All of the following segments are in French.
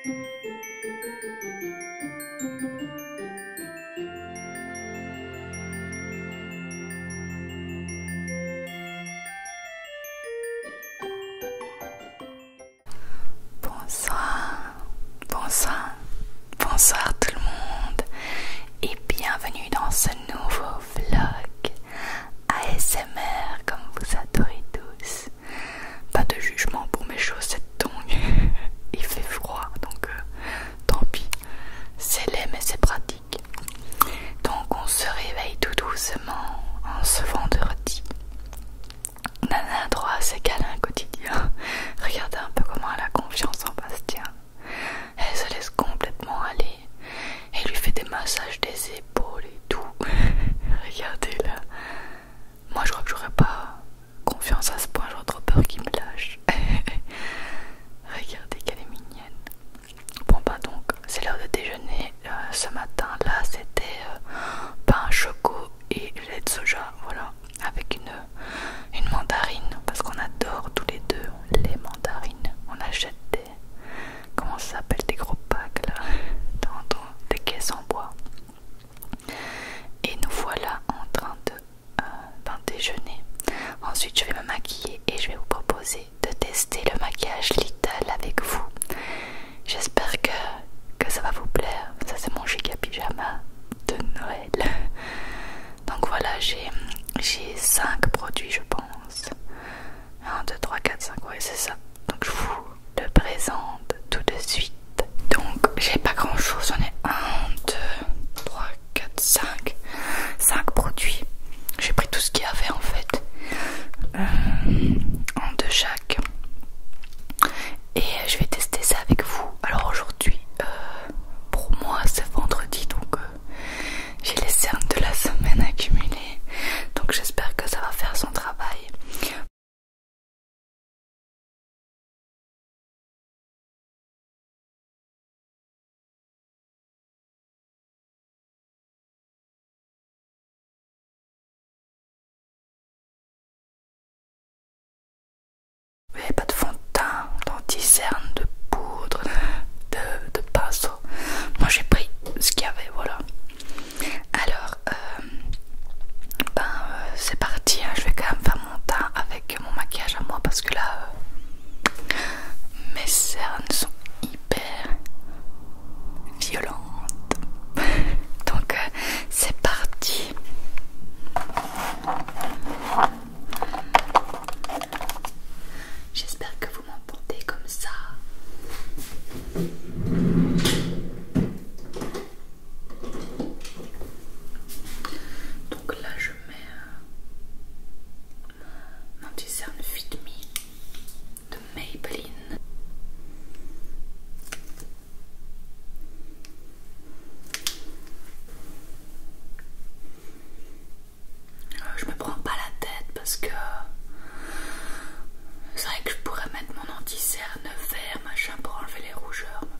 Bonsoir, bonsoir, bonsoir tout le monde et bienvenue dans ce nouveau vlog ASMR comme vous adorez tous. Pas de jugement pour mes chaussettes tongs, il fait froid donc tant pis, c'est laid mais c'est pratique. Donc on se réveille tout doucement en ce vendredi. Nana a droit à ses câlins quotidiens. Regardez un peu comment elle a confiance en Bastien. Elle se laisse complètement aller. Elle lui fait des massages des épaules et tout. Regardez là. Moi je crois que j'aurais pas confiance à ce point, j'aurais trop peur qu'il me lâche. Regardez qu'elle est mignonne. Bon bah donc c'est l'heure de déjeuner. Ce matin là c'était pain choco et lait de soja, voilà, avec une mandarine parce qu'on adore tous les deux les mandarines. On achète des, comment ça s'appelle, des gros packs là, dans des caisses en bois. Et nous voilà en train de déjeuner. Ensuite je vais me maquiller et je vais vous proposer de tester le maquillage Lidl avec vous. J'espère que ça va vous plaire. Ça c'est mon giga pyjama de Noël. Donc voilà, j'ai 5 produits je pense. 1, 2, 3, 4, 5, ouais c'est ça. Donc je vous le présente tout de suite. Donc j'ai pas grand chose, j'en ai 1, 2, 3, 4, 5 produits. J'ai pris tout ce qu'il y avait en fait, en deux chaque. Et je vais tester ça avec vous. Alors aujourd'hui, pour moi c'est vendredi, donc j'ai les cernes de la semaine accumulées. Donc j'espère que ça va faire son travail. Il n'y avait pas de fond de teint, d'anti-cerne, de poudre, de pinceau. Moi j'ai pris ce qu'il y avait, voilà. Alors, c'est parti, hein. Je vais quand même faire mon teint avec mon maquillage à moi parce que là, mes cernes sont hyper violentes. Donc, c'est parti. J'espère que vous m'entendez comme ça. Donc là je mets mon anti-cerne Fit Me de Maybelline. Je me prends pas la tête parce que c'est vrai que je pourrais mettre mon anti-cerne vert machin pour enlever les rougeurs, mais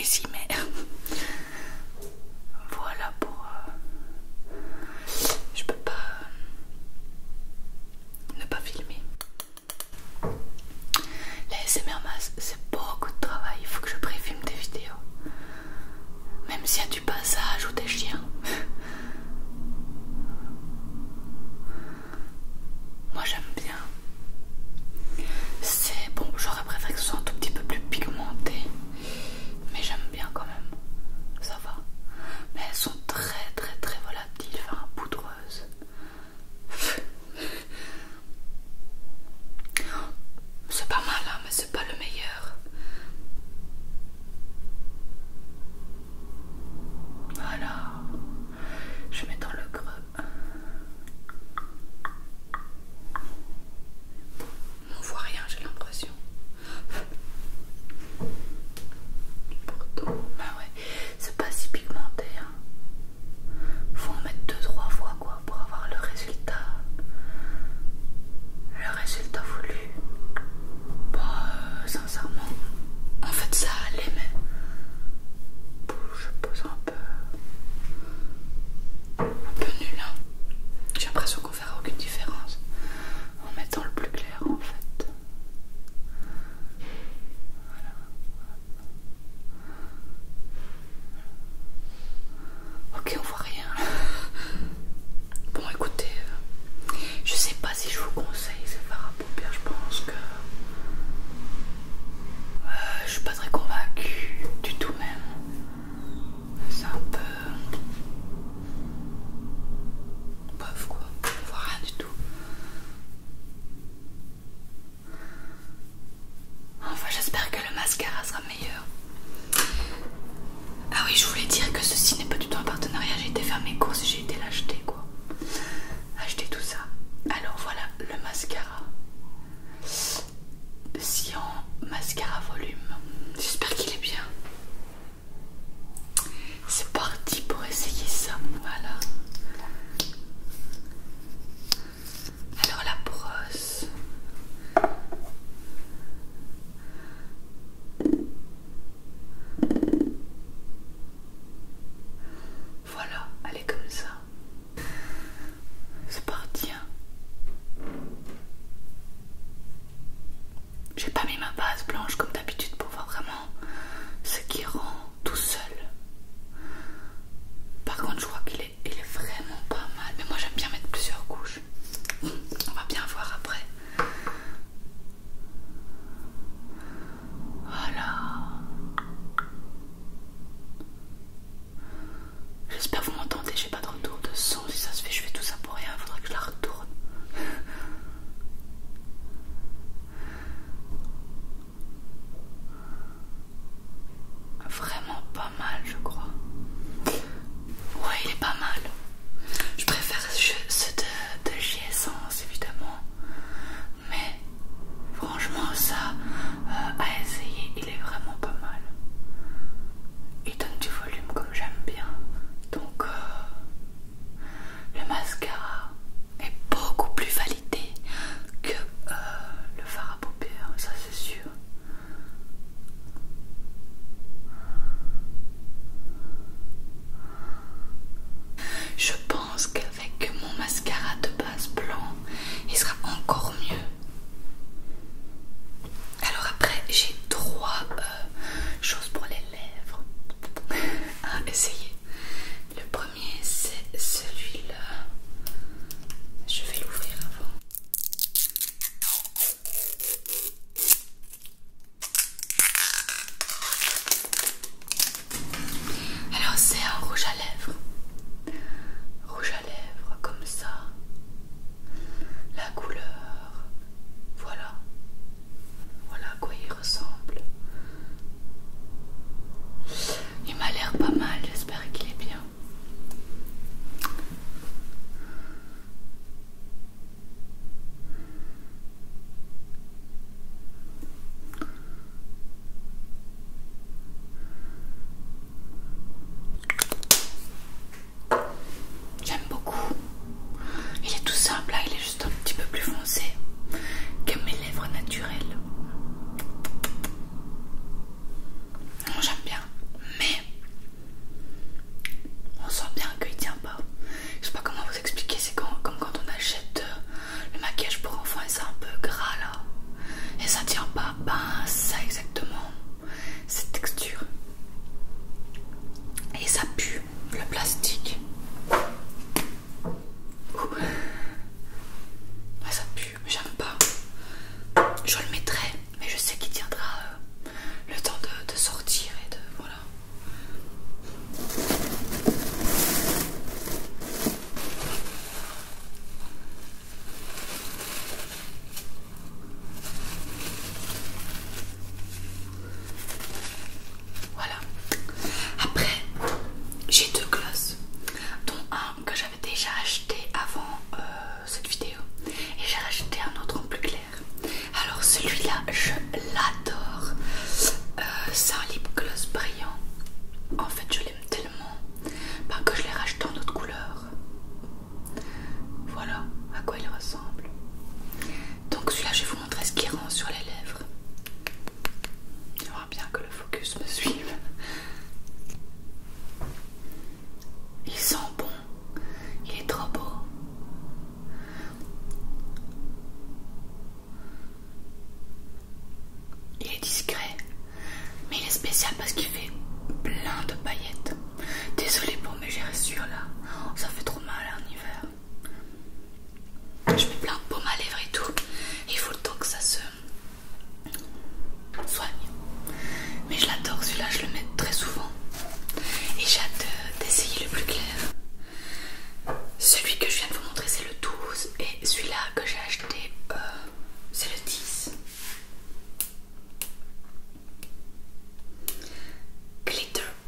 ici, mais voilà pour... je peux pas ne pas filmer. La SMR masse, c'est beaucoup de travail, il faut que je préfilme des vidéos. Même s'il y a du passage ou des chiens. Moi j'aime bien. C'est bon, j'aurais préféré que ce soit un tout petit peu plus pigmenté. Mais j'aime bien quand même. Ça va. Mais elles sont très très très volatiles, enfin poudreuses. C'est pas mal hein, mais c'est pas le meilleur. Voilà. Je mets dans le creux. On voit rien, j'ai l'impression. Pourtant, bah ouais, c'est pas si pigmenté. Hein. Faut en mettre 2-3 fois quoi pour avoir le résultat. Le résultat voulu. Bah, sincèrement, en fait ça allait, mais je pose un peu nul. Hein. J'ai l'impression qu'on verra aucune différence en mettant le plus clair en fait. Voilà. Ok, on voit rien. Bon, écoutez, je sais pas si je vous conseille ces fards à paupières. Je pense que je suis pas très convaincue du tout même. C'est un peu... bof quoi, on voit rien du tout. Enfin, j'espère que le mascara sera meilleur. Ah oui, je voulais dire que ceci n'est pas du tout un partenariat. J'ai été faire mes courses et j'ai été l'acheter quoi. Acheter tout ça. Alors voilà le mascara. Cyan mascara volume. J'espère qu'il est bien. C'est parti pour essayer ça. Voilà. Alors la brosse. Voilà, elle est comme ça. C'est parti. Hein. J'ai pas mis ma base blanche comme d'habitude pour voir vraiment ce qui rend tout seul. Par contre, je crois qu'il est vraiment pas mal. Mais moi, j'aime bien mettre plusieurs couches. On va bien voir après. Voilà. J'espère que vous m'entendez. J'ai pas de retour de son. Si ça se fait, je fais tout ça pour rien. Il faudrait que je la retourne. Vraiment pas mal, je crois. Ouais, il est pas mal. Je préfère ceux de J-Essence, évidemment. Mais franchement, ça, à essayer, il est vraiment pas mal. Il donne du volume comme j'aime bien. Donc, le mascara est beaucoup plus validé que le fard à paupières, ça c'est sûr. Je pense qu'avec mon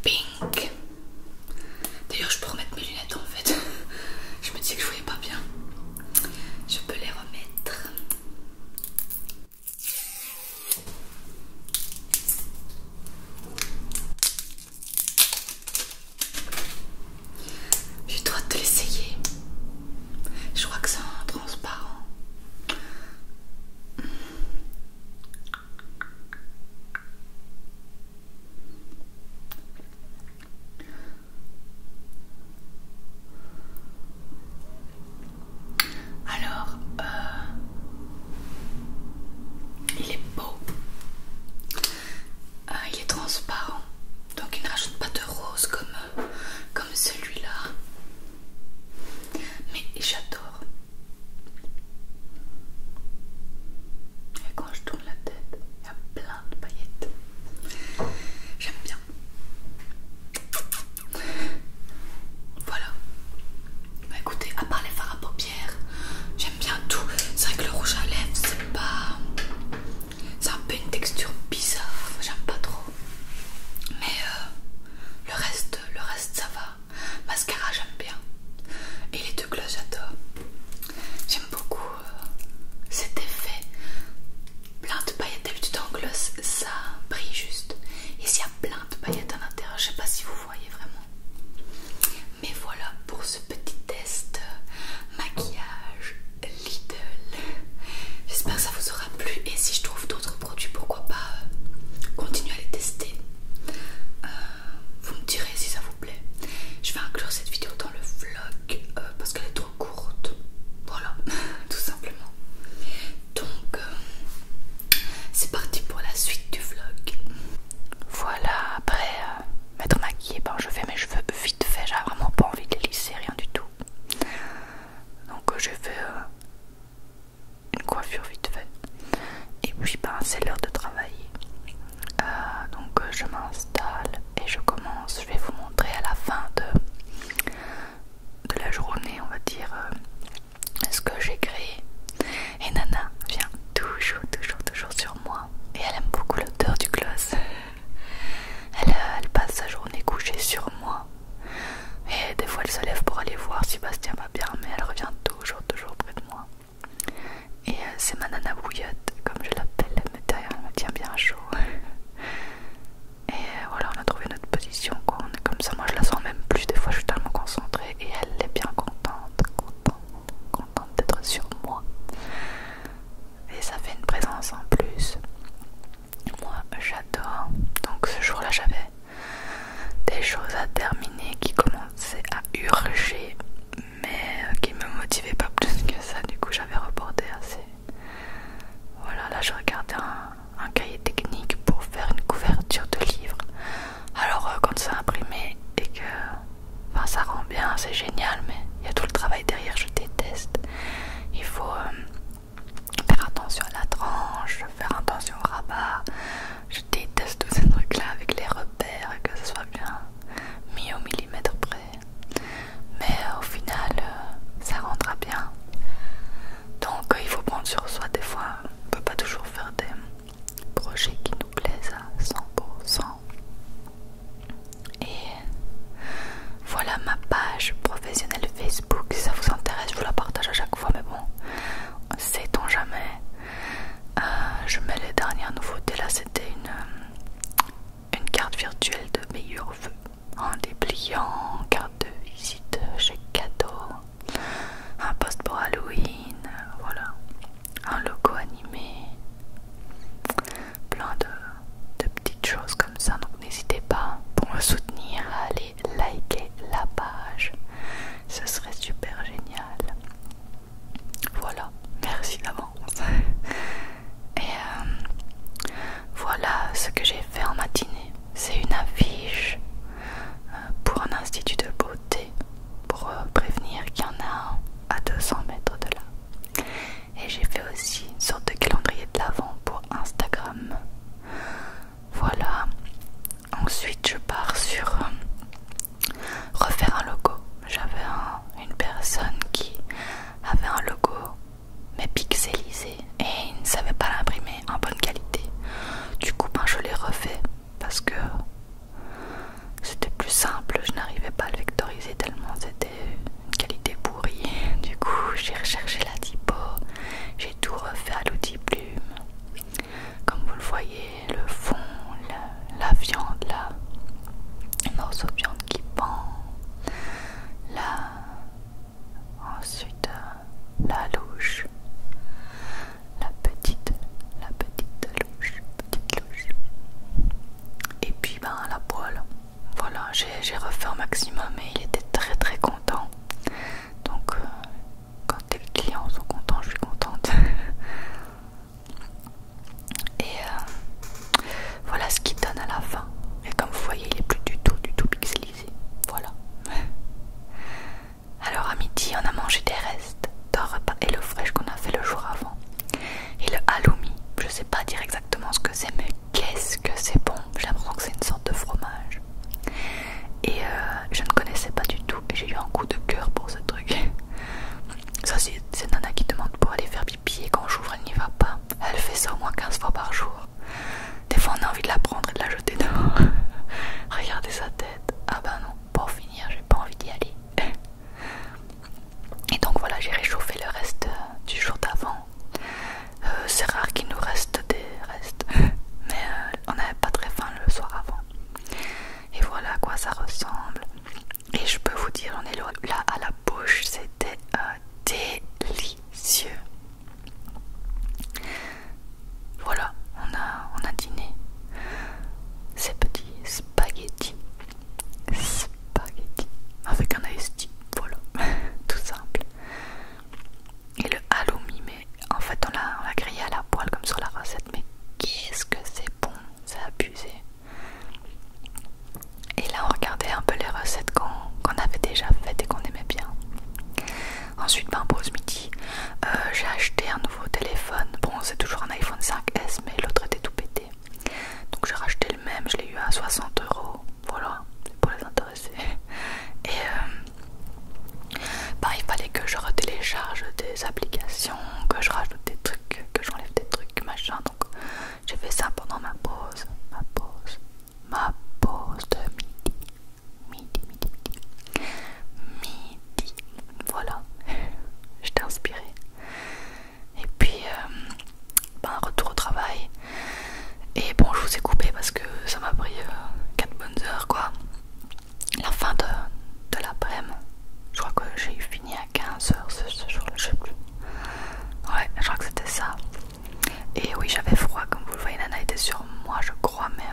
pink. D'ailleurs, je peux remettre mes lunettes en fait. Je me disais que je voyais pas bien. Je peux les remettre. J'ai trop hâte de l'essayer. Je crois que c'est un transparent. Alors, il est beau. Il est transparent, donc il ne rajoute pas de rose comme celui-là. Mais j'adore. Et quand je tourne la tête, il y a plein de paillettes. J'aime bien. Voilà. Bah écoutez, à part les fards à paupières, j'aime bien tout. C'est vrai que le rouge à lèvres, c'est pas... C'est un peu une texture bizarre, j'aime pas trop. Mais le reste ça va. Mascara j'aime bien. Et les deux glosses j'adore. J'aime beaucoup cet effet. Plein de paillettes, d'habitude en gloss ça brille juste. Ici il y a plein de paillettes à l'intérieur, je sais pas si vous voyez vraiment. Mais voilà pour ce petit test maquillage Lidl. J'espère que ça vous aura plu et si je trouve d'autres produits, pourquoi pas continuer à les tester. Vous me direz si ça vous plaît. Je vais inclure cette vidéo dans le vlog parce qu'elle est trop courte. Voilà, tout simplement. Donc c'est parti pour la suite du vlog. Voilà, après m'être maquillée, je fais mes cheveux vite fait, j'avais vraiment pas envie de les lisser, rien du tout. Donc j'ai fait une coiffure vite fait. Et puis c'est l'heure de travailler. Donc je m'installe et je commence. Je vais vous montrer à la fin de la journée, on va dire, ce que j'ai créé. Et Nana vient toujours sur moi. Et elle aime beaucoup l'odeur du gloss. Elle passe sa journée couchée sur moi. Et des fois elle se lève pour aller voir si Bastien va bien, mais elle revient toujours près de moi. Et c'est ma Nana bouillotte, comme je l'appelle, elle me tient bien chaud. Et voilà, on a trouvé notre position, quoi. On est comme ça, moi je la sens même plus, des fois je suis tellement concentrée et elle est bien contente d'être sur moi. Et ça fait une présence en plus. Moi j'adore. Donc ce jour-là j'avais des choses à terminer qui commençaient à urger, mais qui me motivaient pas plus que ça. Du coup j'avais reporté assez. Voilà, là je regardais un cahier technique pour faire une couverture de livre. Alors quand ça j'ai refait au maximum et il était très très content. Donc quand les clients sont contents, je suis contente. Et voilà ce qu'il donne à la fin. Et comme vous voyez, il est plus du tout pixelisé. Voilà. Alors à midi, on a mangé des restes d'un repas HelloFresh qu'on a fait le jour avant. Et le halloumi, je sais pas dire exactement ce que c'est, mais qu'est-ce que c'est bon. J'ai l'impression que c'est une sorte de fromage. Et je ne connaissais pas du tout et j'ai eu un coup de cœur pour ce truc. Ça c'est Nana qui demande pour aller faire pipi et quand j'ouvre elle n'y va pas. Elle fait ça au moins 15 fois par jour. Des fois on a envie de la prendre et de la jeter dehors. Regardez sa tête. Ah bah non, pour finir j'ai pas envie d'y aller. Et donc voilà, j'ai réchauffé le reste du jour d'avant. C'est rare qu'il nous reste des restes, mais on n'avait pas très faim le soir avant. Et voilà à quoi ça ressemble. Et je peux vous dire, on est là à la bouche, c'était délicieux. Voilà, on a dîné ces petits spaghettis avec un iced tea, voilà, tout simple. Et le halloumi, mais en fait on l'a grillé à la poêle comme sur la recette, mais qu'est-ce que c'est bon, c'est abusé. Et là on regardait un peu les recettes qu'on avait déjà faites et qu'on aimait bien. Ensuite, pause midi, j'ai acheté un nouveau téléphone. Bon, c'est toujours un iPhone 5S, mais l'autre était tout pété. Donc j'ai racheté le même, je l'ai eu à 60 €. Voilà, c'est pour les intéresser. Et il fallait que je retélécharge des applications, que je rajoute des trucs, que j'enlève des trucs, machin. Donc j'ai fait ça pendant ma pause de midi. Voilà, j'étais inspirée. Et puis, retour au travail. Et bon, je vous ai coupé parce que ça m'a pris 4 bonnes heures, quoi. La fin de l'après-midi. Je crois que j'ai fini à 15 h ce jour-là, je sais plus. Ouais, je crois que c'était ça. Et oui, j'avais froid, comme vous le voyez, Nana était sur moi, je crois, mais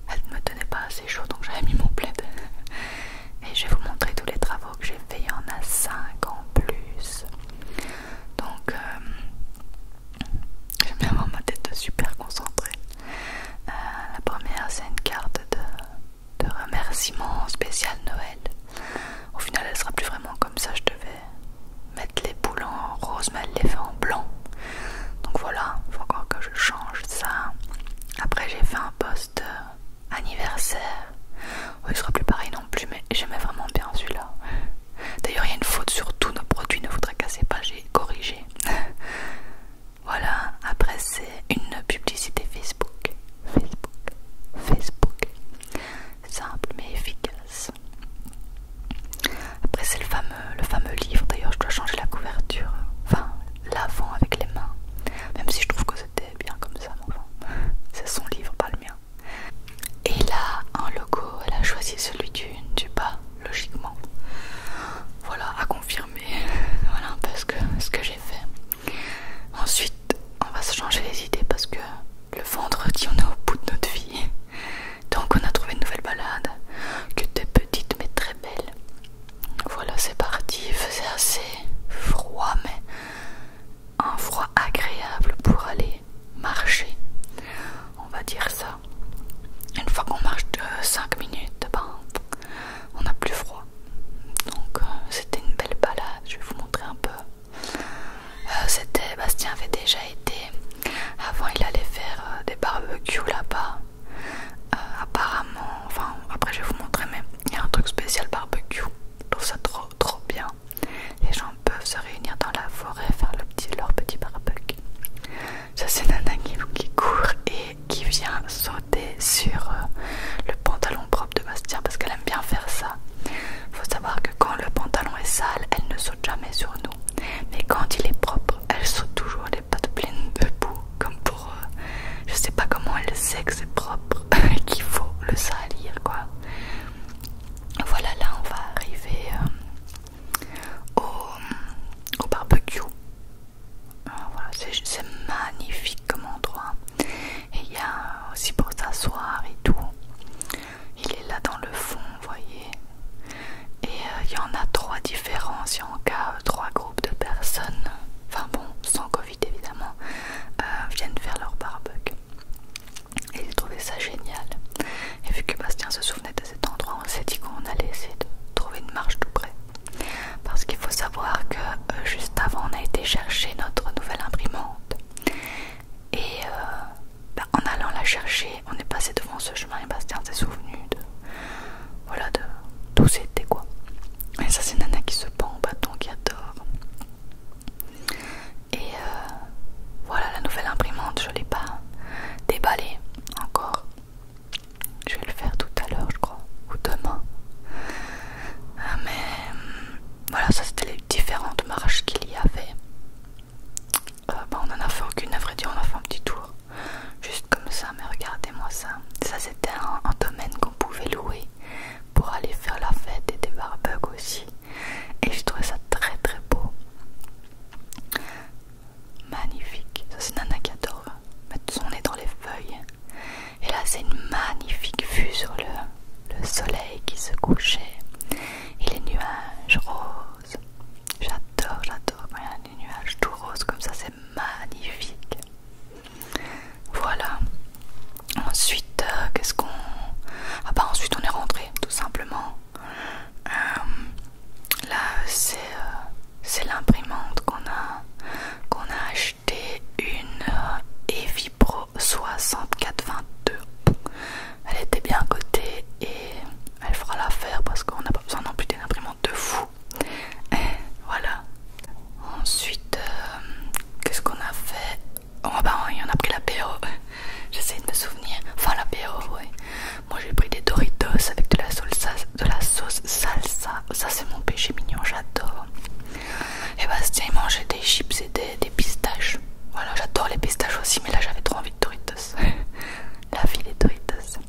elle ne me tenait pas assez chaud, donc j'avais mis mon plaid. Et je vais vous montrer tous les travaux que j'ai fait, il y en a 5 en plus. Donc, j'aime bien avoir ma tête super concentrée. La première, c'est une carte de remerciement spécial Noël. Au final, elle sera plus vraiment comme ça, je devais mettre les boules en rose, mais elle les fait en blanc. Donc voilà, il faut encore que je change ça. Après, j'ai fait un post anniversaire. Il sera plus pareil non plus, mais j'aimais vraiment bien celui-là. D'ailleurs, il y a une faute sur tous nos produits, ne vous tracassez pas, j'ai corrigé. Voilà, après c'est une publicité Facebook. Simple mais efficace. Après c'est le fameux livre, d'ailleurs je dois changer la couverture. Enfin, l'avant avec les mains. Même si je trouve que c'était bien comme ça, mais enfin, c'est son livre, pas le mien. Et là, en logo, elle a choisi celui du bas, logiquement. Voilà, à confirmer. Voilà un peu ce que j'ai fait. Ensuite, on va se changer les idées parce que le vendredi, on est au bout de notre vie. Donc on a trouvé une nouvelle balade, qui était petite mais très belle. Voilà, c'est parti. Il faisait assez froid, mais un froid agréable pour aller marcher. On va dire ça. Une fois qu'on marche de 5 minutes, soleil qui se couchait et les nuages roses. J'adore quand il y a des nuages tout roses comme ça, c'est magnifique. Voilà. Ensuite, qu'est-ce qu'on... Ah bah ensuite on est rentré tout simplement. Là c'est l'imprimante qu'on a acheté, une Evipro 6422. Elle était bien cotée et elle fera l'affaire parce qu'on n'a pas besoin non plus d'une imprimante de fou. Voilà. Ensuite, qu'est-ce qu'on a fait? Oh bah oui, on a pris la l'apéro. J'essaie de me souvenir. Enfin l'apéro, oui. Moi j'ai pris des Doritos avec de la sauce salsa. Ça c'est mon péché mignon, j'adore. Et Bastien il mangeait des chips et des pistaches. Voilà, j'adore les pistaches aussi, mais là j'avais trop envie de Doritos. La vie des Doritos.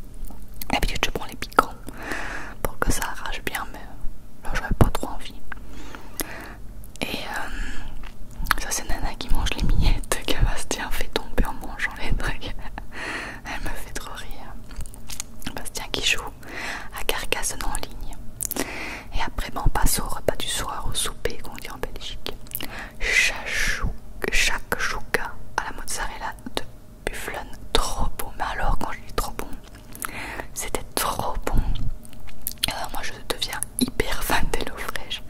D'habitude je prends les piquants pour que ça arrache bien, mais là j'avais pas trop envie. Et ça c'est Nana qui mange les miettes que Bastien fait tomber en mangeant les trucs. Elle me fait trop rire. Bastien qui joue à Carcassonne en ligne. Et après on passe au repas du soir, au souper qu'on dit en Belgique. Shakshuka à la mozzarella de bufflone, trop bon. Mais alors quand je dis trop bon, c'était trop bon. Moi je deviens hyper fan d'HelloFresh.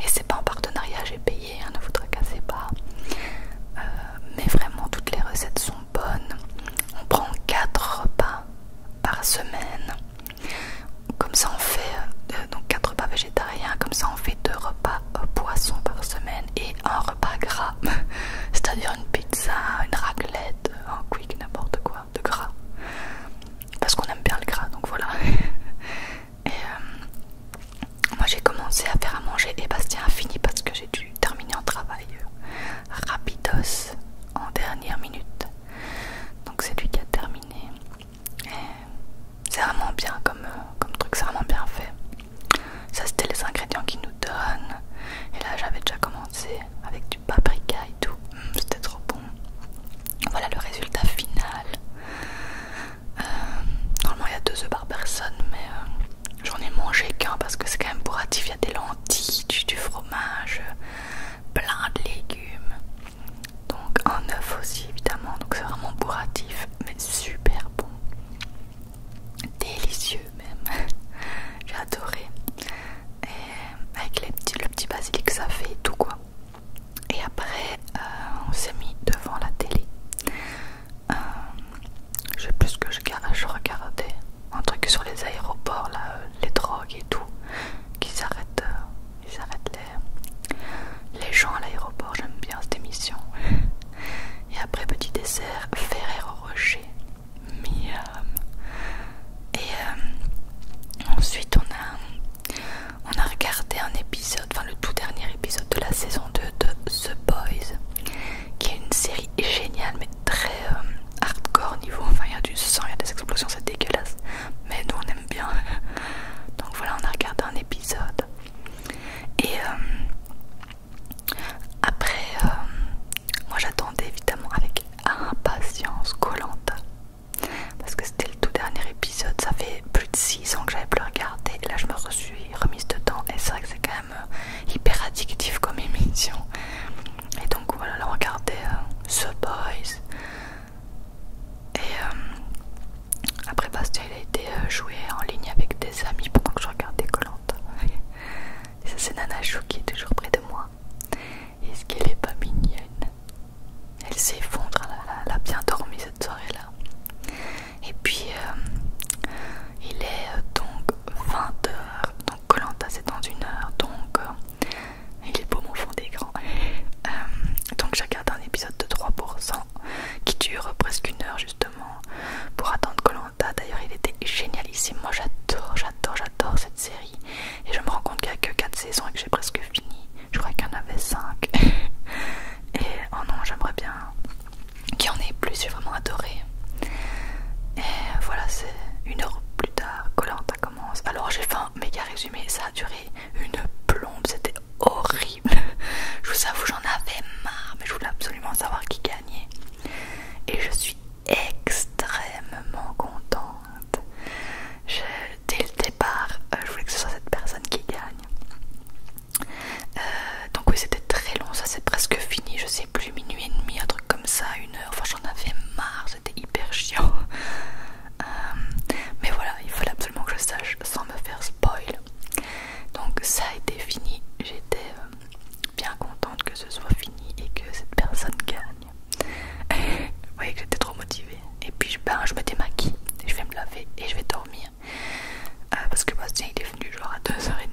Et c'est pas en partenariat, j'ai payé, hein, ne vous tracassez pas. Mais vraiment toutes les recettes sont bonnes. On prend 4 repas par semaine. Comme ça on fait donc 4 repas végétariens. Comme ça on fait 2 repas poissons par semaine et un repas gras. C'est-à-dire une pizza, une raclette, un quick, n'importe quoi de gras. Parce qu'on aime bien le gras, donc voilà. Et moi j'ai commencé à faire à manger et Bastien a fini parce que j'ai dû terminer un travail rapidos en dernière minute. Donc c'est lui qui a terminé. Et c'est vraiment bien comme truc, c'est vraiment bien fait. Ça c'était les ingrédients qu'il nous donne. Et là j'avais déjà commencé avec du paprika et tout. C'était trop bon. Voilà le résultat final. Normalement il y a 2 œufs par personne, mais j'en ai mangé qu'un parce que c'est quand même bourratif. Il y a des lentilles, du fromage, plein de légumes. Donc un œuf aussi évidemment. Donc c'est vraiment bourratif, mais super bon. Délicieux même. J'ai adoré. Et avec le petit basilic que ça fait et tout quoi. Et après on s'est mis devant la télé. Je sais plus ce que je regardais. Un truc sur les aéroports là, les drogues et tout. Ils arrêtent les gens à l'aéroport. J'aime bien cette émission. Et après petit dessert, Ferrero Rocher. Miam. Et ensuite on a regardé un épisode, enfin le tout dernier épisode de la saison 2 de The Boys, qui est une série géniale mais très hardcore niveau, enfin il y a du sang, il y a des explosions, c'est dégueulasse, mais nous on aime bien. Donc voilà, on a regardé un épisode. Et après moi j'attendais évidemment avec impatience Koh-Lanta parce que c'était le tout dernier épisode. Ça fait plus de 6 ans que j'avais plus regardé et là je me suis remise dedans et c'est vrai que c'est quand même hyper addictif comme émission. Et donc voilà, là on regardait The Boys. Et après Bastien il a été jouer en ligne avec des amis pendant que je regardais Koh-Lanta. Et ça c'est Nana Chou qui est toujours près de moi. Est-ce qu'elle est pas mignonne? Elle s'effondre, elle a bien dormi cette soirée là. Et puis il est donc 20h, donc Koh-Lanta c'est dans 1 heure, donc il est beau mon fond d'écran. Donc j'ai regardé un épisode de 3% qui dure presque 1 heure justement pour attendre Koh-Lanta. D'ailleurs il était génialissime, moi j'adore cette série et je me rends compte qu'il n'y a que 4 saisons et que j'ai presque fini. Je crois qu'il y en avait 5. Et oh non, j'aimerais bien qu'il y en ait plus, j'ai vraiment adoré. Et voilà, c'est 1 heure plus tard, Koh-Lanta commence. Alors j'ai fait un méga résumé, ça a duré une plombe, c'était horrible. Je vous avoue, j'en avais marre, mais je voulais absolument savoir qui gagnait. Et je suis extrêmement contente. Dès le départ, parce que Bastien il est venu genre à 2h30